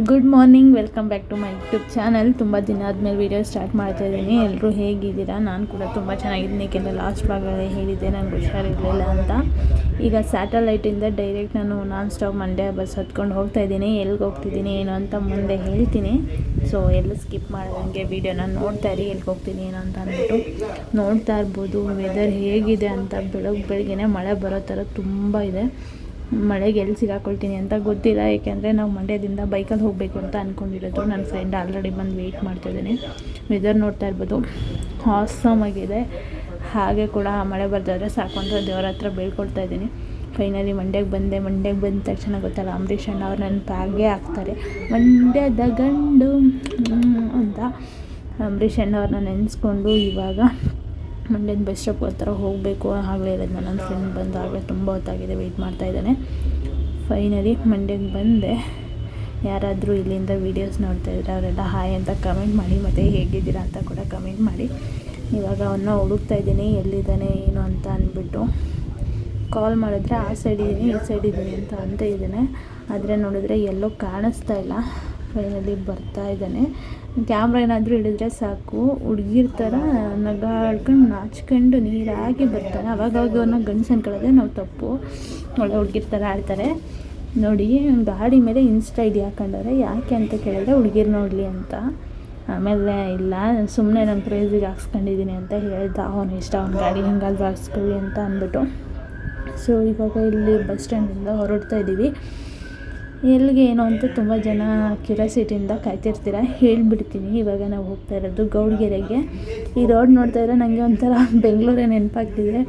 Good morning, welcome back to my YouTube channel. ತುಂಬ ದಿನ ಆದಮೇಲೆ ವೀಡಿಯೋ ಸ್ಟಾರ್ಟ್ ಮಾಡ್ತಾಯಿದ್ದೀನಿ. ಎಲ್ಲರೂ ಹೇಗಿದ್ದೀರಾ? ನಾನು ಕೂಡ ತುಂಬ ಚೆನ್ನಾಗಿದ್ದೀನಿ. ಏಕೆಂದರೆ ಲಾಸ್ಟ್ ಭಾಗದಲ್ಲಿ ಹೇಳಿದ್ದೆ ನನಗೆ ಹುಷಾರಿರಲಿಲ್ಲ ಅಂತ. ಈಗ ಸ್ಯಾಟಲೈಟಿಂದ ಡೈರೆಕ್ಟ್ ನಾನು ನಾನ್ ಸ್ಟಾಪ್ ಮಂಡ್ಯ ಬಸ್ ಹತ್ಕೊಂಡು ಹೋಗ್ತಾಯಿದ್ದೀನಿ. ಎಲ್ಲಿಗೆ ಹೋಗ್ತಿದ್ದೀನಿ ಏನು ಅಂತ ಮುಂದೆ ಹೇಳ್ತೀನಿ. ಸೊ ಎಲ್ಲೂ ಸ್ಕಿಪ್ ಮಾಡೋದಂಗೆ ವೀಡಿಯೋನ ನೋಡ್ತಾ ಇರಿ. ಎಲ್ಲಿಗೆ ಹೋಗ್ತೀನಿ ಏನು ಅಂತ ಅಂದ್ಬಿಟ್ಟು ನೋಡ್ತಾ ಇರ್ಬೋದು. ವೆದರ್ ಹೇಗಿದೆ ಅಂತ. ಬೆಳಗ್ಗೆ ಮಳೆ ಬರೋ ಥರ ತುಂಬ ಇದೆ. ಮಳೆಗೆ ಎಲ್ಲಿ ಸಿಗಾಕೊಳ್ತೀನಿ ಅಂತ ಗೊತ್ತಿಲ್ಲ. ಏಕೆಂದರೆ ನಾವು ಮಂಡ್ಯದಿಂದ ಬೈಕಲ್ಲಿ ಹೋಗಬೇಕು ಅಂತ ಅಂದ್ಕೊಂಡಿರೋದು. ನನ್ನ ಫ್ರೆಂಡ್ ಆಲ್ರೆಡಿ ಬಂದು ವೆಯ್ಟ್ ಮಾಡ್ತಾಯಿದ್ದೀನಿ. ವೆದರ್ ನೋಡ್ತಾ ಇರ್ಬೋದು, ಆಸಮ್ ಆಗಿದೆ. ಹಾಗೆ ಕೂಡ ಮಳೆ ಬರ್ತಾಯಿದ್ರೆ ಸಾಕು ಅಂತ ದೇವರ ಹತ್ರ ಬೇಡ್ಕೊಳ್ತಾ ಇದ್ದೀನಿ. ಫೈನಲಿ ಮಂಡ್ಯಕ್ಕೆ ಬಂದೆ. ಮಂಡ್ಯಕ್ಕೆ ಬಂದ ತಕ್ಷಣ ಗೊತ್ತಲ್ಲ, ಅಂಬರೀಷ್ ಅಣ್ಣ ಅವ್ರು ನನ್ನ ಪ್ಯಾಗೆ ಹಾಕ್ತಾರೆ, ಮಂಡ್ಯದ ಗಂಡು ಅಂತ. ಅಂಬರೀಷ್ ಅಣ್ಣ ಅವ್ರನ್ನ ನೆನೆಸ್ಕೊಂಡು ಇವಾಗ ಮಂಡ್ಯದ ಬಸ್ ಸ್ಟಾಪ್ ಹತ್ರ ಹೋಗಬೇಕು. ಆಗಲೇ ಇರೋದು ನನ್ನ ಫ್ರೆಂಡ್ ಬಂದು ಆಗಲೇ ತುಂಬ ಹೊತ್ತಾಗಿದೆ, ವೆಯ್ಟ್ ಮಾಡ್ತಾಯಿದ್ದಾನೆ. ಫೈನಲಿ ಮಂಡ್ಯಕ್ಕೆ ಬಂದೆ. ಯಾರಾದರೂ ಇಲ್ಲಿಂದ ವೀಡಿಯೋಸ್ ನೋಡ್ತಾಯಿದ್ರೆ ಅವರೆಲ್ಲ ಹಾಯ್ ಅಂತ ಕಮೆಂಟ್ ಮಾಡಿ, ಮತ್ತು ಹೇಗಿದ್ದೀರಾ ಅಂತ ಕೂಡ ಕಮೆಂಟ್ ಮಾಡಿ. ಇವಾಗ ಅವನ್ನ ಹುಡುಕ್ತಾ ಇದ್ದೀನಿ, ಎಲ್ಲಿದ್ದಾನೆ ಏನು ಅಂತ ಅಂದ್ಬಿಟ್ಟು. ಕಾಲ್ ಮಾಡಿದ್ರೆ ಆ ಸೈಡ್ ಇದ್ದೀನಿ, ಈ ಸೈಡ್ ಇದ್ದೀನಿ ಅಂತ ಇದ್ದಾನೆ. ಆದರೆ ನೋಡಿದ್ರೆ ಎಲ್ಲೋ ಕಾಣಿಸ್ತಾ ಇಲ್ಲ. ಫೈನಲಿ ಬರ್ತಾ ಇದ್ದಾನೆ. ಕ್ಯಾಮ್ರಾ ಏನಾದರೂ ಹಿಡಿದ್ರೆ ಸಾಕು, ಹುಡುಗಿರ್ ಥರ ನಗಾಡ್ಕೊಂಡು ನಾಚ್ಕೊಂಡು ನೀರಾಗಿ ಬರ್ತಾನೆ. ಅವಾಗವಾಗ ಅವ್ರನ್ನ ಗಂಡ್ಸು ಅನ್ಕೊಳ್ಳೋದೆ ನಾವು ತಪ್ಪು. ಒಳ್ಳೆ ಹುಡುಗಿರ್ ಥರ ಆಡ್ತಾರೆ ನೋಡಿ. ಗಾಡಿ ಮೇಲೆ ಇನ್ಸ್ಟಾ ಐಡಿ ಹಾಕೊಂಡವ್ರೆ. ಯಾಕೆ ಅಂತ ಕೇಳಿದ್ರೆ ಹುಡುಗಿರ್ ನೋಡಲಿ ಅಂತ. ಆಮೇಲೆ ಇಲ್ಲ, ಸುಮ್ಮನೆ ನನ್ನ ಕ್ರೇಜಿಗೆ ಹಾಕ್ಸ್ಕೊಂಡಿದ್ದೀನಿ ಅಂತ ಹೇಳ್ದ. ಅವನು ಇಷ್ಟ, ಅವ್ನ ಗಾಡಿ ಹಿಂಗಾದ್ರೂ ಹಾಕ್ಸ್ಕೊಳ್ಳಿ ಅಂತ ಅಂದ್ಬಿಟ್ಟು. ಸೊ ಇವಾಗ ಇಲ್ಲಿ ಬಸ್ ಸ್ಟ್ಯಾಂಡಿಂದ ಹೊರಡ್ತಾ ಇದ್ದೀವಿ. ಎಲ್ಲಿಗೆ ಏನು ಅಂತ ತುಂಬ ಜನ ಕ್ಯೂರಿಯಾಸಿಟಿಯಿಂದ ಕಾಯ್ತಿರ್ತೀರ. ಹೇಳಿಬಿಡ್ತೀನಿ. ಇವಾಗ ನಾವು ಹೋಗ್ತಾ ಇರೋದು ಗೌಡ್ಗೆರೆಗೆ. ಈ ರೋಡ್ ನೋಡ್ತಾ ಇದ್ರೆ ನನಗೆ ಒಂಥರ ಬೆಂಗಳೂರೇ ನೆನಪಾಗ್ತಿದೆ.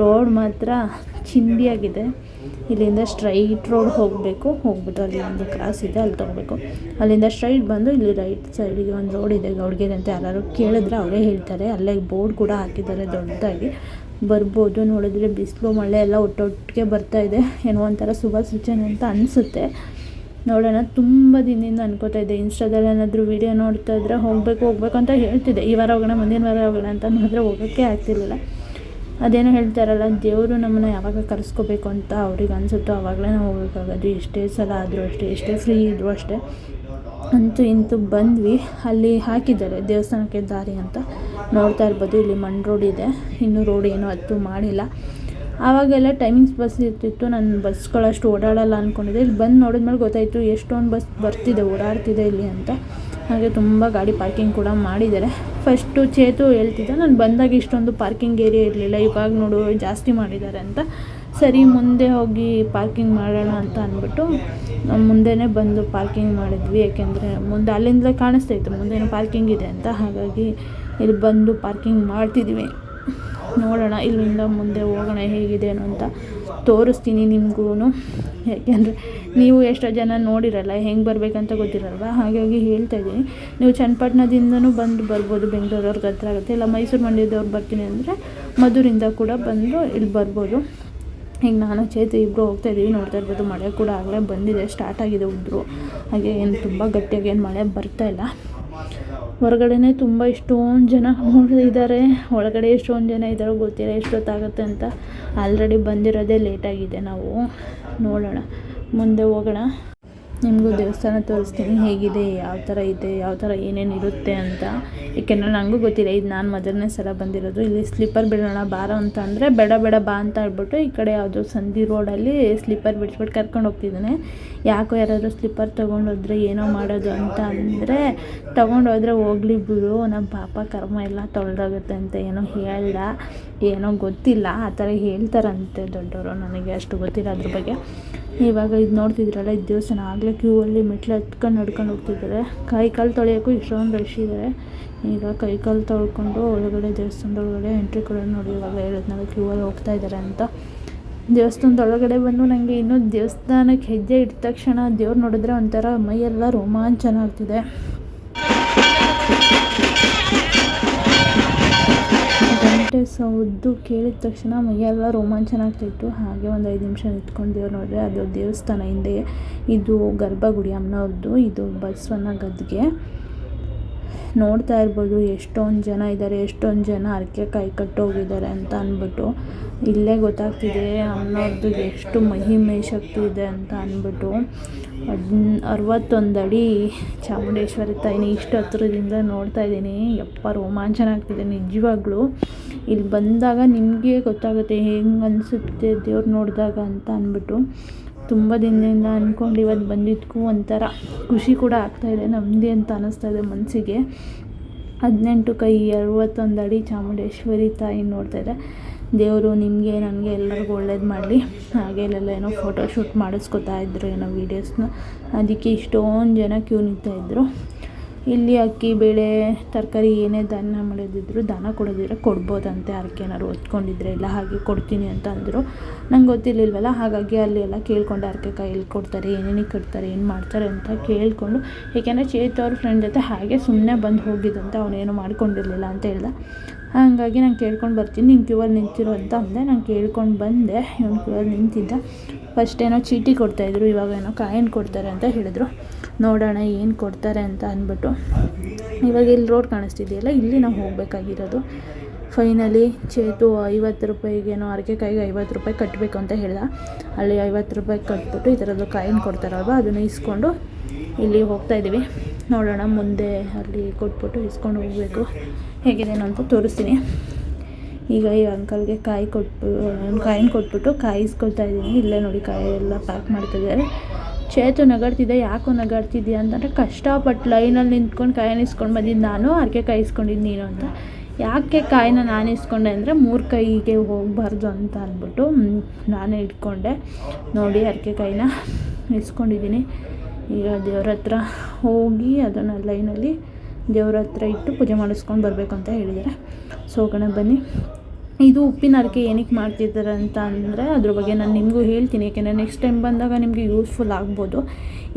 ರೋಡ್ ಮಾತ್ರ ಚಿಂದಿಯಾಗಿದೆ. ಇಲ್ಲಿಂದ ಸ್ಟ್ರೈಟ್ ರೋಡ್ ಹೋಗ್ಬಿಟ್ಟು ಅಲ್ಲಿ ಒಂದು ಕ್ರಾಸ್ ಇದೆ, ಅಲ್ಲಿ ತೊಗೋಬೇಕು. ಅಲ್ಲಿಂದ ಸ್ಟ್ರೈಟ್ ಬಂದು ಇಲ್ಲಿ ರೈಟ್ ಸೈಡಿಗೆ ಒಂದು ರೋಡ್ ಇದೆ ಗೌಡ್ಗೆರೆ ಅಂತ. ಯಾರು ಕೇಳಿದ್ರೆ ಅವರೇ ಹೇಳ್ತಾರೆ. ಅಲ್ಲೇ ಬೋರ್ಡ್ ಕೂಡ ಹಾಕಿದ್ದಾರೆ ದೊಡ್ಡದಾಗಿ. ಬರ್ಬೋದು. ನೋಡಿದ್ರೆ ಬಿಸಿಲು ಮಳೆ ಎಲ್ಲ ಒಟ್ಟೊಟ್ಟಿಗೆ ಬರ್ತಾಯಿದೆ. ಏನೋ ಒಂಥರ ಶುಭ ಸೂಚನೆ ಅಂತ ಅನಿಸುತ್ತೆ. ನೋಡೋಣ. ತುಂಬ ದಿನದಿಂದ ಅನ್ಕೋತಾ ಇದ್ದೆ, ಇನ್ಸ್ಟಾದಲ್ಲಿ ಏನಾದರೂ ವೀಡಿಯೋ ನೋಡ್ತಾ ಇದ್ದರೆ ಹೋಗಬೇಕು ಅಂತ ಹೇಳ್ತಿದ್ದೆ. ಈ ವಾರ ಹೋಗೋಣ, ಮುಂದಿನ ವಾರ ಹೋಗೋಣ ಅಂತ ನೋಡಿದ್ರೆ ಹೋಗೋಕ್ಕೆ ಆಗ್ತಿರ್ಲಿಲ್ಲ. ಅದೇನೋ ಹೇಳ್ತಾರಲ್ಲ, ದೇವರು ನಮ್ಮನ್ನು ಯಾವಾಗ ಕರೆಸ್ಕೋಬೇಕು ಅಂತ ಅವ್ರಿಗೆ ಅನಿಸುತ್ತೋ ಆವಾಗಲೇ ನಾವು ಹೋಗೋಕ್ಕಾಗೋದು. ಎಷ್ಟೇ ಸಲ ಆದರೂ ಅಷ್ಟೇ, ಎಷ್ಟೇ ಫ್ರೀ ಇದ್ದರೂ ಅಷ್ಟೇ. ಅಂತೂ ಇಂತೂ ಬಂದ್ವಿ. ಅಲ್ಲಿ ಹಾಕಿದ್ದಾರೆ ದೇವಸ್ಥಾನಕ್ಕೆ ದಾರಿ ಅಂತ. ನೋಡ್ತಾ ಇರ್ಬೋದು. ಇಲ್ಲಿ ಮಣ್ಣು ರೋಡ್ ಇದೆ, ಇನ್ನೂ ರೋಡ್ ಏನೂ ಹತ್ತು ಮಾಡಿಲ್ಲ. ಆವಾಗೆಲ್ಲ ಟೈಮಿಂಗ್ಸ್ ಬಸ್ ಇರ್ತಿತ್ತು. ನಾನು ಬಸ್ಗಳಷ್ಟು ಓಡಾಡಲ್ಲ ಅಂದ್ಕೊಂಡಿದ್ದೆ. ಇಲ್ಲಿ ಬಂದು ನೋಡಿದ್ಮೇಲೆ ಗೊತ್ತಾಯಿತು ಎಷ್ಟೊಂದು ಬಸ್ ಬರ್ತಿದೆ, ಓಡಾಡ್ತಿದೆ ಇಲ್ಲಿ ಅಂತ. ಹಾಗೆ ತುಂಬ ಗಾಡಿ ಪಾರ್ಕಿಂಗ್ ಕೂಡ ಮಾಡಿದ್ದಾರೆ. ಫಸ್ಟು ಚೇತು ಹೇಳ್ತಿದ್ದೆ, ನಾನು ಬಂದಾಗ ಇಷ್ಟೊಂದು ಪಾರ್ಕಿಂಗ್ ಏರಿಯಾ ಇರಲಿಲ್ಲ, ಇವಾಗ ನೋಡು ಜಾಸ್ತಿ ಮಾಡಿದ್ದಾರೆ ಅಂತ. ಸರಿ, ಮುಂದೆ ಹೋಗಿ ಪಾರ್ಕಿಂಗ್ ಮಾಡೋಣ ಅಂತ ಅಂದ್ಬಿಟ್ಟು ಮುಂದೆನೇ ಬಂದು ಪಾರ್ಕಿಂಗ್ ಮಾಡಿದ್ವಿ. ಏಕೆಂದರೆ ಮುಂದೆ ಅಲ್ಲಿಂದಲೇ ಕಾಣಿಸ್ತಾ ಇತ್ತು ಮುಂದೇನೋ ಪಾರ್ಕಿಂಗ್ ಇದೆ ಅಂತ. ಹಾಗಾಗಿ ಇಲ್ಲಿ ಬಂದು ಪಾರ್ಕಿಂಗ್ ಮಾಡ್ತಿದ್ವಿ. ನೋಡೋಣ, ಇಲ್ಲಿಂದ ಮುಂದೆ ಹೋಗೋಣ ಹೇಗಿದೆಯೋ ಅಂತ ತೋರಿಸ್ತೀನಿ ನಿಮಗೂ. ಯಾಕೆಂದರೆ ನೀವು ಎಷ್ಟೋ ಜನ ನೋಡಿರಲ್ಲ, ಹೆಂಗೆ ಬರಬೇಕಂತ ಗೊತ್ತಿರಲ್ವ. ಹಾಗಾಗಿ ಹೇಳ್ತಾಯಿದ್ದೀನಿ. ನೀವು ಚನ್ನಪಟ್ಟಣದಿಂದನೂ ಬರ್ಬೋದು, ಬೆಂಗಳೂರವ್ರಿಗೆ ಹತ್ರ ಆಗುತ್ತೆ. ಇಲ್ಲ ಮೈಸೂರು ಮಂಡ್ಯದವ್ರು ಬರ್ತೀನಿ ಅಂದರೆ ಮಧುರಿಂದ ಕೂಡ ಬಂದು ಇಲ್ಲಿ ಬರ್ಬೋದು. ಈಗ ನಾನು ಚೇತು ಇಬ್ಬರು ಹೋಗ್ತಾಯಿದ್ದೀವಿ. ನೋಡ್ತಾ ಇರ್ಬೋದು, ಮಳೆ ಕೂಡ ಆಗಲೇ ಬಂದಿದೆ, ಸ್ಟಾರ್ಟ್ ಆಗಿದೆ ಉದ್ರು. ಹಾಗೆ ಏನು ತುಂಬ ಗಟ್ಟಿಯಾಗಿ ಏನು ಮಳೆ ಬರ್ತಾಯಿಲ್ಲ. ಹೊರಗಡೆನೇ ತುಂಬ ಇಷ್ಟೊಂದು ಜನ ನೋಡಿದ್ದಾರೆ. ಒಳಗಡೆ ಎಷ್ಟೊಂದು ಜನ ಇದ್ದಾರೋ ಗೊತ್ತಿಲ್ಲ, ಎಷ್ಟೊತ್ತಾಗುತ್ತೆ ಅಂತ. ಆಲ್ರೆಡಿ ಬಂದಿರೋದೇ ಲೇಟಾಗಿದೆ. ನಾವು ನೋಡೋಣ, ಮುಂದೆ ಹೋಗೋಣ. ನಿಮಗೂ ದೇವಸ್ಥಾನ ತೋರಿಸ್ತೀನಿ, ಹೇಗಿದೆ, ಯಾವ ಥರ ಇದೆ, ಯಾವ ಥರ ಏನೇನು ಇರುತ್ತೆ ಅಂತ. ಏಕೆಂದರೆ ನನಗೂ ಗೊತ್ತಿಲ್ಲ. ಇದು ನಾನು ಮೊದಲನೇ ಸಲ ಬಂದಿರೋದು. ಇಲ್ಲಿ ಸ್ಲಿಪ್ಪರ್ ಬಿಡೋಣ ಬಾರೋ ಅಂತ ಅಂದರೆ ಬೇಡ ಬಾ ಅಂತ ಹೇಳ್ಬಿಟ್ಟು ಈ ಕಡೆ ಯಾವುದೋ ಸಂಧಿ ರೋಡಲ್ಲಿ ಸ್ಲಿಪ್ಪರ್ ಬಿಡಿಸ್ಬಿಟ್ಟು ಕರ್ಕೊಂಡು ಹೋಗ್ತಿದ್ದಾನೆ. ಯಾಕೋ ಯಾರಾದರೂ ಸ್ಲಿಪ್ಪರ್ ತೊಗೊಂಡೋದ್ರೆ ಏನೋ ಮಾಡೋದು ಅಂತ ಅಂದರೆ, ತೊಗೊಂಡೋದ್ರೆ ಹೋಗ್ಲಿ ಬಿಡು, ನಮ್ಮ ಪಾಪ ಕರ್ಮ ಎಲ್ಲ ತೊಳೆದೋಗುತ್ತೆ ಅಂತ ಏನೋ ಹೇಳ್ದ. ಏನೋ ಗೊತ್ತಿಲ್ಲ, ಆ ಥರ ಹೇಳ್ತಾರಂತೆ ದೊಡ್ಡವರು. ನನಗೆ ಅಷ್ಟು ಗೊತ್ತಿಲ್ಲ ಅದ್ರ ಬಗ್ಗೆ. ಇವಾಗ ಇದು ನೋಡ್ತಿದ್ರಲ್ಲ, ಇದು ದೇವಸ್ಥಾನ. ಆಗಲೇ ಕ್ಯೂ ಅಲ್ಲಿ ಮೆಟ್ಲು ಹತ್ಕೊಂಡು ನಡ್ಕೊಂಡು ಹೋಗ್ತಿದ್ದಾರೆ. ಕೈ ಕಾಲು ತೊಳೆಯೋಕ್ಕೂ ಇಷ್ಟೊಂದು ರಶ್ ಇದ್ದಾರೆ. ಈಗ ಕೈ ಕಾಲು ತೊಳ್ಕೊಂಡು ಒಳಗಡೆ ದೇವಸ್ಥಾನದೊಳಗಡೆ ಎಂಟ್ರಿ ಕೂಡ ನೋಡಿ. ಇವಾಗ ಹೇಳಿದ್ನಲ್ಲ ಕ್ಯೂ ಅಲ್ಲಿ ಹೋಗ್ತಾ ಇದ್ದಾರೆ ಅಂತ. ದೇವಸ್ಥಾನದೊಳಗಡೆ ಬಂದು ನನಗೆ ಇನ್ನೂ ದೇವಸ್ಥಾನಕ್ಕೆ ಹೆಜ್ಜೆ ಇಟ್ಟ ತಕ್ಷಣ ದೇವ್ರು ನೋಡಿದ್ರೆ ಒಂಥರ ಮೈಯೆಲ್ಲ ರೋಮಾಂಚನ ಆಗ್ತಿದೆ. ಗಂಟೆ ಸೌದ್ದು ಕೇಳಿದ ತಕ್ಷಣ ಮೈಯೆಲ್ಲ ರೋಮಾಂಚನ ಆಗ್ತಾಯಿತ್ತು. ಹಾಗೆ ಒಂದು 5 ನಿಮಿಷ ನಿಂತ್ಕೊಂಡು ದೇವ್ರು ನೋಡಿದ್ರೆ ಅದು ದೇವಸ್ಥಾನ ಹಿಂದೆ. ಇದು ಗರ್ಭಗುಡಿ ಅಮ್ಮನವ್ರದ್ದು. ಇದು ಬಸವನ ಗದ್ಗೆ. ನೋಡ್ತಾ ಇರ್ಬೋದು ಎಷ್ಟೊಂದು ಜನ ಇದ್ದಾರೆ, ಎಷ್ಟೊಂದು ಜನ ಹರಕೆ ಕಾಯಿ ಕಟ್ಟೋಗಿದ್ದಾರೆ ಅಂತ ಅಂದ್ಬಿಟ್ಟು. ಇಲ್ಲೇ ಗೊತ್ತಾಗ್ತಿದೆ ಅಮ್ಮನವ್ರದ್ದು ಎಷ್ಟು ಮಹಿಮೆ ಶಕ್ತಿ ಇದೆ ಅಂತ ಅಂದ್ಬಿಟ್ಟು. 61 ಅಡಿ ಚಾಮುಂಡೇಶ್ವರಿ ತಾಯಿನ ಇಷ್ಟು ಹತ್ರದಿಂದ ನೋಡ್ತಾ ಇದ್ದೀನಿ. ಯಪ್ಪ ರೋಮಾಂಚನ ಆಗ್ತಿದೆ ನಿಜವಾಗ್ಲೂ. ಇಲ್ಲಿ ಬಂದಾಗ ನಿಮಗೆ ಗೊತ್ತಾಗುತ್ತೆ ಹೆಂಗೆ ಅನಿಸುತ್ತೆ ದೇವ್ರು ನೋಡಿದಾಗ ಅಂತ ಅಂದ್ಬಿಟ್ಟು. ತುಂಬ ದಿನದಿಂದ ಅಂದ್ಕೊಂಡು ಇವತ್ತು ಬಂದಿದ್ದಕ್ಕೂ ಒಂಥರ ಖುಷಿ ಕೂಡ ಆಗ್ತಾಯಿದೆ, ನೆಮ್ಮದಿ ಅಂತ ಅನ್ನಿಸ್ತಾಯಿದೆ ಮನಸ್ಸಿಗೆ. 18 ಕೈ 61 ಅಡಿ ಚಾಮುಂಡೇಶ್ವರಿ ತಾಯಿ ನೋಡ್ತಾಯಿದ್ದೆ. ದೇವರು ನಿಮಗೆ ನನಗೆ ಎಲ್ಲರಿಗೂ ಒಳ್ಳೇದು ಮಾಡಲಿ. ಹಾಗೆ ಇಲ್ಲೆಲ್ಲ ಏನೋ ಫೋಟೋಶೂಟ್ ಮಾಡಿಸ್ಕೊತಾ ಇದ್ರು ಏನೋ ವೀಡಿಯೋಸ್ನ, ಅದಕ್ಕೆ ಇಷ್ಟೊಂದು ಜನ ಕ್ಯೂ ನಿಂತಾಯಿದ್ರು. ಇಲ್ಲಿ ಅಕ್ಕಿ ಬೇಳೆ ತರಕಾರಿ ಏನೇ ದಾನ ಮಾಡೋದಿದ್ರು, ದಾನ ಕೊಡೋದಿದ್ರೆ ಕೊಡ್ಬೋದಂತೆ. ಹರಕೆ ಏನಾದ್ರು ಹೊತ್ಕೊಂಡಿದ್ರೆ ಇಲ್ಲ ಹಾಗೆ ಕೊಡ್ತೀನಿ ಅಂತ ಅಂದರು. ನಂಗೆ ಗೊತ್ತಿರಲಿಲ್ವಲ್ಲ, ಹಾಗಾಗಿ ಅಲ್ಲಿ ಎಲ್ಲ ಕೇಳ್ಕೊಂಡು ಹರಕೆ ಕಾಯಿ ಎಲ್ಲಿ ಕೊಡ್ತಾರೆ, ಏನೇನಿಗೆ ಕಟ್ತಾರೆ, ಏನು ಮಾಡ್ತಾರೆ ಅಂತ ಕೇಳಿಕೊಂಡು. ಏಕೆಂದರೆ ಚೇತು ಅವ್ರ ಫ್ರೆಂಡ್ ಜೊತೆ ಹಾಗೆ ಸುಮ್ಮನೆ ಬಂದು ಹೋಗಿದ್ದಂತೆ, ಅವನೇನು ಮಾಡ್ಕೊಂಡಿರಲಿಲ್ಲ ಅಂತ ಹೇಳ್ದೆ. ಹಾಗಾಗಿ ನಾನು ಕೇಳ್ಕೊಂಡು ಬರ್ತೀನಿ, ನೀನು ಕ್ಯೂವಲ್ಲಿ ನಿಂತಿರು ಅಂತ ಅಂದೆ. ನಾನು ಕೇಳ್ಕೊಂಡು ಬಂದೆ. ಇವನು ಕ್ಯೂವಲ್ಲಿ ನಿಂತಿದ್ದ. ಫಸ್ಟ್ ಏನೋ ಚೀಟಿ ಕೊಡ್ತಾಯಿದ್ರು, ಇವಾಗ ಏನೋ ಕಾಯಿನ್ ಕೊಡ್ತಾರೆ ಅಂತ ಹೇಳಿದ್ರು. ನೋಡೋಣ ಏನು ಕೊಡ್ತಾರೆ ಅಂತ ಅಂದ್ಬಿಟ್ಟು. ಇವಾಗ ಇಲ್ಲಿ ರೋಡ್ ಕಾಣಿಸ್ತಿದೆಯಲ್ಲ, ಇಲ್ಲಿ ನಾವು ಹೋಗಬೇಕಾಗಿರೋದು. ಫೈನಲಿ ಚೇತು 50 ರೂಪಾಯಿಗೇನೋ ಹರಕೆ ಕಾಯಿಗೆ 50 ರೂಪಾಯಿ ಕಟ್ಟಬೇಕು ಅಂತ ಹೇಳ್ದ. ಅಲ್ಲಿ 50 ರೂಪಾಯಿ ಕಟ್ಬಿಟ್ಟು ಈ ಥರದ್ದು ಕಾಯಿನ್ ಕೊಡ್ತಾರಲ್ವ, ಅದನ್ನು ಇಸ್ಕೊಂಡು ಇಲ್ಲಿ ಹೋಗ್ತಾಯಿದ್ದೀವಿ. ನೋಡೋಣ ಮುಂದೆ ಅಲ್ಲಿ ಕೊಟ್ಬಿಟ್ಟು ಇಸ್ಕೊಂಡು ಹೋಗಬೇಕು. ಹೇಗಿದೇನೋ ಅಂತ ತೋರಿಸ್ತೀನಿ. ಈಗ ಈ ಅಂಕಲ್ಗೆ ಕಾಯಿನ್ ಕೊಟ್ಬಿಟ್ಟು ಕಾಯಿ ಇಸ್ಕೊಳ್ತಾ ಇದ್ದೀನಿ. ಇಲ್ಲೇ ನೋಡಿ ಕಾಯಿ ಎಲ್ಲ ಪ್ಯಾಕ್ ಮಾಡ್ತಿದ್ದಾರೆ. ಚೇತು ನಗಾಡ್ತಿದ್ದೆ. ಯಾಕೋ ನಗಾಡ್ತಿದ್ಯಾ ಅಂತಂದರೆ, ಕಷ್ಟಪಟ್ಟು ಲೈನಲ್ಲಿ ನಿಂತ್ಕೊಂಡು ಕಾಯಿನ ಇಸ್ಕೊಂಡು ಬಂದಿದ್ದು ನಾನು, ಹರಕೆ ಕಾಯಿ ಇಸ್ಕೊಂಡಿದ್ದು ನೀನು ಅಂತ. ಯಾಕೆ ಕಾಯಿನ ನಾನು ಇಸ್ಕೊಂಡೆ ಅಂದರೆ 3 ಕೈಗೆ ಹೋಗಬಾರ್ದು ಅಂತ ಅಂದ್ಬಿಟ್ಟು ನಾನೇ ಇಟ್ಕೊಂಡೆ. ನೋಡಿ ಹರಕೆ ಕಾಯಿನ ಇಸ್ಕೊಂಡಿದ್ದೀನಿ. ಈಗ ದೇವ್ರ ಹತ್ರ ಹೋಗಿ ಅದನ್ನು ಲೈನಲ್ಲಿ ದೇವ್ರ ಹತ್ರ ಇಟ್ಟು ಪೂಜೆ ಮಾಡಿಸ್ಕೊಂಡು ಬರಬೇಕು ಅಂತ ಹೇಳಿದ್ದಾರೆ. ಸೊ ಹೋಗೋಣ ಬನ್ನಿ. ಇದು ಉಪ್ಪಿನ ಹರಕೆ ಏನಕ್ಕೆ ಮಾಡ್ತಿದ್ದಾರೆ ಅಂತ ಅಂದರೆ ಅದ್ರ ಬಗ್ಗೆ ನಾನು ನಿಮಗೂ ಹೇಳ್ತೀನಿ. ಏಕೆಂದರೆ ನೆಕ್ಸ್ಟ್ ಟೈಮ್ ಬಂದಾಗ ನಿಮಗೆ ಯೂಸ್ಫುಲ್ ಆಗ್ಬೋದು.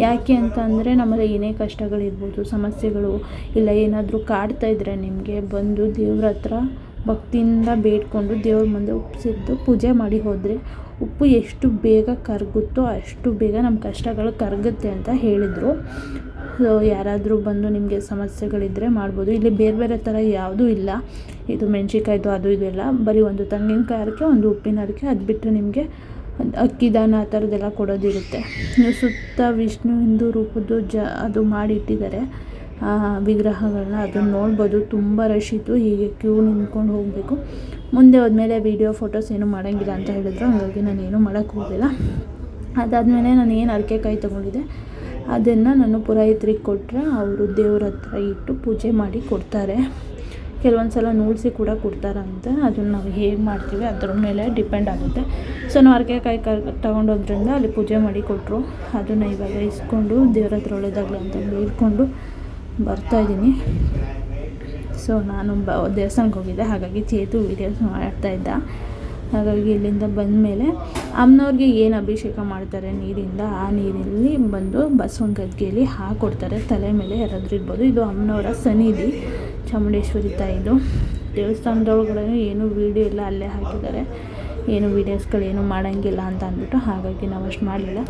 ಯಾಕೆ ಅಂತ ಅಂದರೆ ನಮ್ಮಲ್ಲಿ ಏನೇ ಕಷ್ಟಗಳಿರ್ಬೋದು, ಸಮಸ್ಯೆಗಳು ಇಲ್ಲ ಏನಾದರೂ ಕಾಡ್ತಾಯಿದ್ರೆ ನಿಮಗೆ ಬಂದು ದೇವ್ರ ಹತ್ರ ಭಕ್ತಿಯಿಂದ ಬೇಡ್ಕೊಂಡು ದೇವ್ರ ಮುಂದೆ ಉಪ್ಪಿಸಿದ್ದು ಪೂಜೆ ಮಾಡಿ ಹೋದರೆ ಉಪ್ಪು ಎಷ್ಟು ಬೇಗ ಕರಗುತ್ತೋ ಅಷ್ಟು ಬೇಗ ನಮ್ಮ ಕಷ್ಟಗಳು ಕರಗುತ್ತೆ ಅಂತ ಹೇಳಿದರು. ಸೊ ಯಾರಾದರೂ ಬಂದು ನಿಮಗೆ ಸಮಸ್ಯೆಗಳಿದ್ದರೆ ಮಾಡ್ಬೋದು. ಇಲ್ಲಿ ಬೇರೆ ಬೇರೆ ಥರ ಯಾವುದೂ ಇಲ್ಲ. ಇದು ಮೆಣ್ಸಿನ್ಕಾಯ್ದು ಅದು ಇದು ಎಲ್ಲ, ಬರೀ ಒಂದು ತೆಂಗಿನಕಾಯಿ ಹರಕೆ, ಒಂದು ಉಪ್ಪಿನ ಹರಕೆ, ಅದು ಬಿಟ್ಟರೆ ನಿಮಗೆ ಅಕ್ಕಿ ದಾನ ಆ ಥರದ್ದೆಲ್ಲ ಕೊಡೋದಿರುತ್ತೆ. ಸುತ್ತ ವಿಷ್ಣು ಹಿಂದೂ ರೂಪದ್ದು ಅದು ಮಾಡಿಟ್ಟಿದ್ದಾರೆ ವಿಗ್ರಹಗಳನ್ನ, ಅದನ್ನು ನೋಡ್ಬೋದು. ತುಂಬ ರಶ್ ಇತ್ತು. ಹೀಗೆ ಕ್ಯೂ ನಿಂತ್ಕೊಂಡು ಹೋಗಬೇಕು. ಮುಂದೆ ಹೋದ್ಮೇಲೆ ವೀಡಿಯೋ ಫೋಟೋಸ್ ಏನೂ ಮಾಡೋಂಗಿಲ್ಲ ಅಂತ ಹೇಳಿದ್ರು. ಹಾಗಾಗಿ ನಾನು ಏನೂ ಮಾಡೋಕ್ಕೆ ಹೋಗಿಲ್ಲ. ಅದಾದಮೇಲೆ ನಾನು ಏನು ಹರಕೆ ಕಾಯಿ ತೊಗೊಂಡಿದ್ದೆ ಅದನ್ನು ನಾನು ಪುರೋಹಿತರಿಗೆ ಕೊಟ್ಟರೆ ಅವರು ದೇವ್ರ ಹತ್ರ ಇಟ್ಟು ಪೂಜೆ ಮಾಡಿ ಕೊಡ್ತಾರೆ. ಕೆಲವೊಂದು ಸಲ ನೂಲ್ಸಿ ಕೂಡ ಕೊಡ್ತಾರಂತೆ. ಅದನ್ನು ನಾವು ಹೇಗೆ ಮಾಡ್ತೀವಿ ಅದ್ರ ಮೇಲೆ ಡಿಪೆಂಡ್ ಆಗುತ್ತೆ. ಸೊ ನಾವು ಹರಕೆ ಕಾಯಿ ತೊಗೊಂಡೋದ್ರಿಂದ ಅಲ್ಲಿ ಪೂಜೆ ಮಾಡಿ ಕೊಟ್ಟರು. ಅದನ್ನು ಇವಾಗ ಇಸ್ಕೊಂಡು ದೇವ್ರ ಹತ್ರ ಒಳ್ಳೇದಾಗಲಿ ಅಂತ ಹೇಳ್ಕೊಂಡು ಬರ್ತಾಯಿದ್ದೀನಿ. ಸೊ ನಾನು ದೇವಸ್ಥಾನಕ್ಕೆ ಹೋಗಿದ್ದೆ, ಹಾಗಾಗಿ ಚೇತು ವೀಡಿಯೋಸ್ ಮಾಡ್ತಾಯಿದ್ದ. ಹಾಗಾಗಿ ಇಲ್ಲಿಂದ ಬಂದಮೇಲೆ ಅಮ್ಮನವ್ರಿಗೆ ಏನು ಅಭಿಷೇಕ ಮಾಡ್ತಾರೆ ನೀರಿಂದ, ಆ ನೀರಲ್ಲಿ ಬಂದು ಬಸವನ ಗದ್ಗೆಯಲ್ಲಿ ಹಾಕ್ಕೊಡ್ತಾರೆ. ತಲೆ ಮೇಲೆ ಯಾರಾದರೂ ಇರ್ಬೋದು. ಇದು ಅಮ್ಮನವರ ಸನ್ನಿಧಿ ಚಾಮುಂಡೇಶ್ವರಿ ತಾಯಿದು. ದೇವಸ್ಥಾನದೊಳಗಡೆ ಏನು ವೀಡಿಯೋ ಎಲ್ಲ ಅಲ್ಲೇ ಹಾಕಿದ್ದಾರೆ. ಏನು ವೀಡಿಯೋಸ್ಗಳೇನು ಮಾಡೋಂಗಿಲ್ಲ ಅಂತ ಅಂದ್ಬಿಟ್ಟು, ಹಾಗಾಗಿ ನಾವು ಅಷ್ಟು ಮಾಡಲಿಲ್ಲ.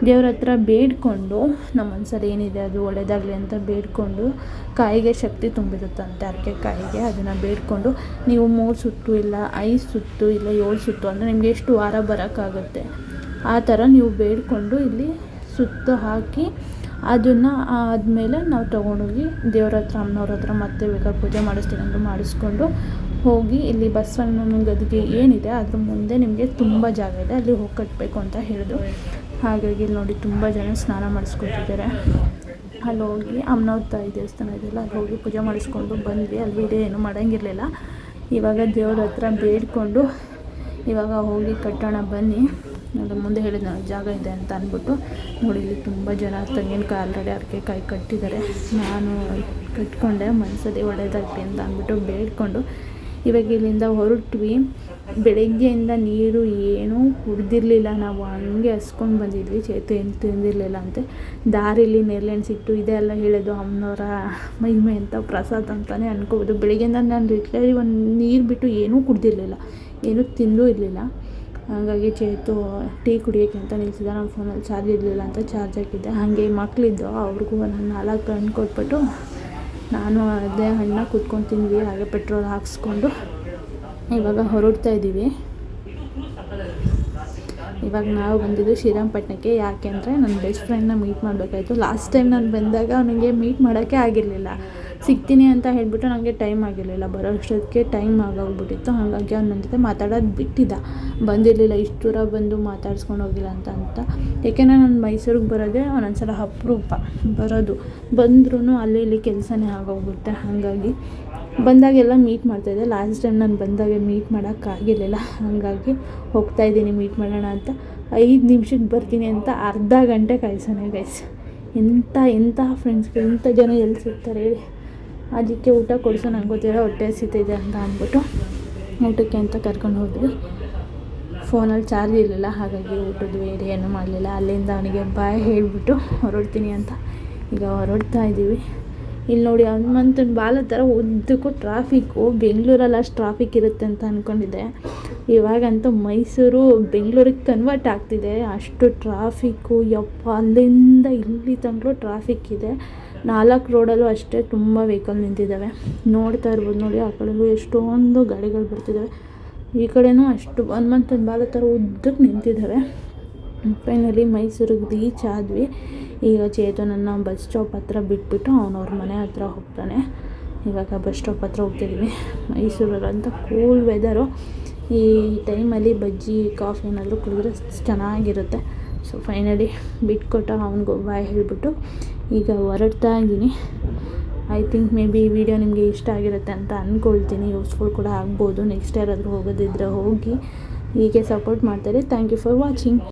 ದೇವ್ರ ಹತ್ರ ಬೇಡಿಕೊಂಡು ನಮ್ಮ ಮನಸ್ಸಲ್ಲಿ ಏನಿದೆ ಅದು ಒಳ್ಳೆಯದಾಗಲಿ ಅಂತ ಬೇಡಿಕೊಂಡು, ಕಾಯಿಗೆ ಶಕ್ತಿ ತುಂಬಿರುತ್ತಂತೆ ಹರಕೆ ಕಾಯಿಗೆ. ಅದನ್ನು ಬೇಡಿಕೊಂಡು ನೀವು 3 ಸುತ್ತು ಇಲ್ಲ 5 ಸುತ್ತು ಇಲ್ಲ 7 ಸುತ್ತು ಅಂದರೆ ನಿಮಗೆ ಎಷ್ಟು ವಾರ ಬರೋಕ್ಕಾಗುತ್ತೆ ಆ ಥರ ನೀವು ಬೇಡಿಕೊಂಡು ಇಲ್ಲಿ ಸುತ್ತು ಹಾಕಿ ಅದನ್ನು ಆದಮೇಲೆ ನಾವು ತೊಗೊಂಡೋಗಿ ದೇವ್ರ ಹತ್ರ ಅಮ್ಮನವ್ರ ಹತ್ರ ಮತ್ತೆ ಬೇಕಾದ್ರೆ ಪೂಜೆ ಮಾಡಿಸ್ತೀನಿ ಅಂತ ಮಾಡಿಸ್ಕೊಂಡು ಹೋಗಿ ಇಲ್ಲಿ ಬಸವಣ್ಣನ ಗದ್ಗೆ ಏನಿದೆ ಅದ್ರ ಮುಂದೆ ನಿಮಗೆ ತುಂಬ ಜಾಗ ಇದೆ, ಅಲ್ಲಿ ಹೋಗಿ ಕಟ್ಟಬೇಕು ಅಂತ ಹೇಳಿದ್ರು. ಹಾಗಾಗಿ ಇಲ್ಲಿ ನೋಡಿ ತುಂಬ ಜನ ಸ್ನಾನ ಮಾಡಿಸ್ಕೊತಿದ್ದಾರೆ. ಅಲ್ಲಿ ಹೋಗಿ ಅಮ್ಮನವ್ರ ತಾಯಿ ದೇವಸ್ಥಾನ ಇದೆಯಲ್ಲ, ಅಲ್ಲಿ ಹೋಗಿ ಪೂಜೆ ಮಾಡಿಸ್ಕೊಂಡು ಬಂದ್ವಿ. ಅಲ್ಲಿ ವೀಡಿಯೋ ಏನೂ ಮಾಡೋಂಗಿರಲಿಲ್ಲ. ಇವಾಗ ದೇವ್ರ ಹತ್ರ ಬೇಡಿಕೊಂಡು ಇವಾಗ ಹೋಗಿ ಕಟ್ಟೋಣ ಬನ್ನಿ. ಅದು ಮುಂದೆ ಹೇಳಿದ ನಾನು ಜಾಗ ಇದೆ ಅಂತ ಅಂದ್ಬಿಟ್ಟು ನೋಡಿ, ಇಲ್ಲಿ ತುಂಬ ಜನ ತೆಂಗಿನಕಾಯಿ ಆಲ್ರೆಡಿ ಹರಕೆ ಕಾಯಿ ಕಟ್ಟಿದ್ದಾರೆ. ನಾನು ಕಟ್ಕೊಂಡೆ, ಮನಸ್ಸಲ್ಲಿ ಒಳ್ಳೇದಾಗಲಿ ಅಂತ ಅಂದ್ಬಿಟ್ಟು ಬೇಡಿಕೊಂಡು ಇವಾಗ ಇಲ್ಲಿಂದ ಹೊರಟ್ವಿ. ಬೆಳಗ್ಗೆಯಿಂದ ನೀರು ಏನೂ ಕುಡ್ದಿರಲಿಲ್ಲ. ನಾವು ಹಂಗೆ ಹಸ್ಕೊಂಡು ಬಂದಿದ್ವಿ. ಚೇತು ಏನು ತಿಂದಿರಲಿಲ್ಲ ಅಂತೆ. ದಾರಿಲಿ ನೇರಳೆಣ್ಣಿಸಿಟ್ಟು ಇದೆಲ್ಲ ಹೇಳೋದು ಅಮ್ಮನವರ ಮಹಿಮೆ ಅಂತ, ಪ್ರಸಾದ ಅಂತಲೇ ಅನ್ಕೋಬೋದು. ಬೆಳಗ್ಗೆಯಿಂದ ನಾನು ಲಿಟ್ರಲಿ ಒಂದು ನೀರು ಬಿಟ್ಟು ಏನೂ ಕುಡ್ದಿರಲಿಲ್ಲ, ಏನೂ ತಿಂದೂ ಇರಲಿಲ್ಲ. ಹಾಗಾಗಿ ಚೇತು ಟೀ ಕುಡಿಯೋಕ್ಕೆ ಅಂತ ನಿಲ್ಸಿದ್ದೆ. ನನ್ನ ಫೋನಲ್ಲಿ ಚಾರ್ಜ್ ಇರಲಿಲ್ಲ ಅಂತ ಚಾರ್ಜ್ ಹಾಕಿದ್ದೆ. ಹಾಗೆ ಮಕ್ಕಳಿದ್ದು ಅವ್ರಿಗೂ ಒಂದು 4 ಹಣ್ಣು ಕೊಟ್ಬಿಟ್ಟು ನಾನು ಅದೇ ಅಣ್ಣ ಕೂತ್ಕೊಂಡು ತಿಂದ್ವಿ, ಹಾಗೆ ಪೆಟ್ರೋಲ್ ಹಾಕ್ಸ್ಕೊಂಡು ಇವಾಗ ಹೊರಡ್ತಾ ಇದ್ದೀವಿ. ಇವಾಗ ನಾವು ಬಂದಿದ್ದು ಶ್ರೀರಂಗಪಟ್ಟಣಕ್ಕೆ. ಯಾಕೆಂದರೆ ನನ್ನ ಬೆಸ್ಟ್ ಫ್ರೆಂಡ್ನ ಮೀಟ್ ಮಾಡಬೇಕಾಯ್ತು. ಲಾಸ್ಟ್ ಟೈಮ್ ನಾನು ಬಂದಾಗ ಅವನಿಗೆ ಮೀಟ್ ಮಾಡೋಕ್ಕೆ ಆಗಿರಲಿಲ್ಲ. ಸಿಗ್ತೀನಿ ಅಂತ ಹೇಳಿಬಿಟ್ಟು ನನಗೆ ಟೈಮ್ ಆಗಿರಲಿಲ್ಲ, ಬರೋ ಅಷ್ಟೊತ್ತಿಗೆ ಟೈಮ್ ಆಗೋಗ್ಬಿಟ್ಟಿತ್ತು. ಹಾಗಾಗಿ ಅವ್ನು ನನ್ನ ಜೊತೆ ಮಾತಾಡೋದು ಬಿಟ್ಟಿದ್ದ, ಬಂದಿರಲಿಲ್ಲ. ಇಷ್ಟು ದೂರ ಬಂದು ಮಾತಾಡ್ಸ್ಕೊಂಡು ಹೋಗಿಲ್ಲ ಅಂತ ಏಕೆಂದರೆ ನಾನು ಮೈಸೂರಿಗೆ ಬರೋದೇ ಒಂದೊಂದ್ಸಲ ಅಪರೂಪ ಬರೋದು. ಬಂದ್ರೂ ಅಲ್ಲಿ ಇಲ್ಲಿ ಕೆಲಸನೇ ಆಗೋಗ್ಬಿಡುತ್ತೆ. ಹಾಗಾಗಿ ಬಂದಾಗೆಲ್ಲ ಮೀಟ್ ಮಾಡ್ತಾಯಿದ್ದೆ. ಲಾಸ್ಟ್ ಟೈಮ್ ನಾನು ಬಂದಾಗ ಮೀಟ್ ಮಾಡೋಕ್ಕಾಗಿರಲಿಲ್ಲ. ಹಾಗಾಗಿ ಹೋಗ್ತಾಯಿದ್ದೀನಿ ಮೀಟ್ ಮಾಡೋಣ ಅಂತ. 5 ನಿಮಿಷಕ್ಕೆ ಬರ್ತೀನಿ ಅಂತ ಅರ್ಧ ಗಂಟೆ ಕಾಯ್ಸೋಣ ಗೈಸ್. ಎಂಥ ಫ್ರೆಂಡ್ಸ್ಗಳು, ಇಂಥ ಜನ ಎಲ್ಲಿ ಸಿಗ್ತಾರೆ ಹೇಳಿ. ಅದಕ್ಕೆ ಊಟ ಕೊಡಿಸೋ, ನಂಗೆ ಗೊತ್ತಿರೋ ಹೊಟ್ಟೆ ಹಸಿತಿದೆ ಅಂತ ಅಂದ್ಬಿಟ್ಟು ಊಟಕ್ಕೆ ಅಂತ ಕರ್ಕೊಂಡು ಹೋದ್ವಿ. ಫೋನಲ್ಲಿ ಚಾರ್ಜ್ ಇರಲಿಲ್ಲ, ಹಾಗಾಗಿ ಊಟದ ಬೇರೆ ಏನೂ ಮಾಡಲಿಲ್ಲ. ಅಲ್ಲಿಂದ ಅವನಿಗೆ ಬಾಯ್ ಹೇಳಿಬಿಟ್ಟು ಹೊರಡ್ತೀನಿ ಅಂತ ಈಗ ಹೊರಡ್ತಾ ಇದ್ದೀವಿ. ಇಲ್ಲಿ ನೋಡಿ, ಹನುಮಂತನ ಬಾಲ ಥರ ಉದ್ದಕ್ಕೂ ಟ್ರಾಫಿಕ್ಕು. ಬೆಂಗಳೂರಲ್ಲಿ ಅಷ್ಟು ಟ್ರಾಫಿಕ್ ಇರುತ್ತೆ ಅಂತ ಅಂದ್ಕೊಂಡಿದ್ದೆ. ಇವಾಗಂತೂ ಮೈಸೂರು ಬೆಂಗಳೂರಿಗೆ ಕನ್ವರ್ಟ್ ಆಗ್ತಿದೆ, ಅಷ್ಟು ಟ್ರಾಫಿಕ್ಕು. ಯಪ್ಪ, ಅಲ್ಲಿಂದ ಇಲ್ಲಿ ತನಕ ಟ್ರಾಫಿಕ್ ಇದೆ. 4 ರೋಡಲ್ಲೂ ಅಷ್ಟೇ ತುಂಬ ವೆಹಿಕಲ್ ನಿಂತಿದ್ದಾವೆ. ನೋಡ್ತಾ ಇರ್ಬೋದು ನೋಡಿ, ಆ ಕಡೆಗೂ ಎಷ್ಟೊಂದು ಗಾಡಿಗಳು ಬರ್ತಿದ್ದಾವೆ. ಈ ಕಡೆನೂ ಅಷ್ಟು ಹನುಮಂತನ ಬಾಲ ಥರ ಉದ್ದಕ್ಕೆ ನಿಂತಿದ್ದಾವೆ. ಫೈನಲಿ ಮೈಸೂರಿಗೆ ರೀಚ್ ಆದ್ವಿ. ಈಗ ಚೇತನನ್ನು ಬಸ್ ಸ್ಟಾಪ್ ಹತ್ರ ಬಿಟ್ಬಿಟ್ಟು ಅವನವ್ರ ಮನೆ ಹತ್ರ ಹೋಗ್ತಾನೆ. ಇವಾಗ ಬಸ್ ಸ್ಟಾಪ್ ಹತ್ರ ಹೋಗ್ತಿದ್ದೀವಿ. ಮೈಸೂರಲ್ಲಂತ ಕೂಲ್ ವೆದರು. ಈ ಟೈಮಲ್ಲಿ ಬಜ್ಜಿ ಕಾಫಿ ಏನಾದರೂ ಕುಡಿದ್ರೆ ಚೆನ್ನಾಗಿರುತ್ತೆ. ಸೊ ಫೈನಲಿ ಬಿಟ್ಕೊಟ್ಟು ಅವ್ನಿಗೆ ಬಾಯ್ ಹೇಳಿಬಿಟ್ಟು ಈಗ ಹೊರಡ್ತಾ ಇದ್ದೀನಿ. ಐ ಥಿಂಕ್ ಮೇ ಬಿ ಈ ವಿಡಿಯೋ ನಿಮಗೆ ಇಷ್ಟ ಆಗಿರುತ್ತೆ ಅಂತ ಅಂದ್ಕೊಳ್ತೀನಿ. ಯೂಸ್ಫುಲ್ ಕೂಡ ಆಗ್ಬೋದು. ನೆಕ್ಸ್ಟ್ ಯಾರಾದರೂ ಹೋಗೋದಿದ್ರೆ ಹೋಗಿ. ಹೀಗೆ ಸಪೋರ್ಟ್ ಮಾಡ್ತಾರೆ. Thank you for watching.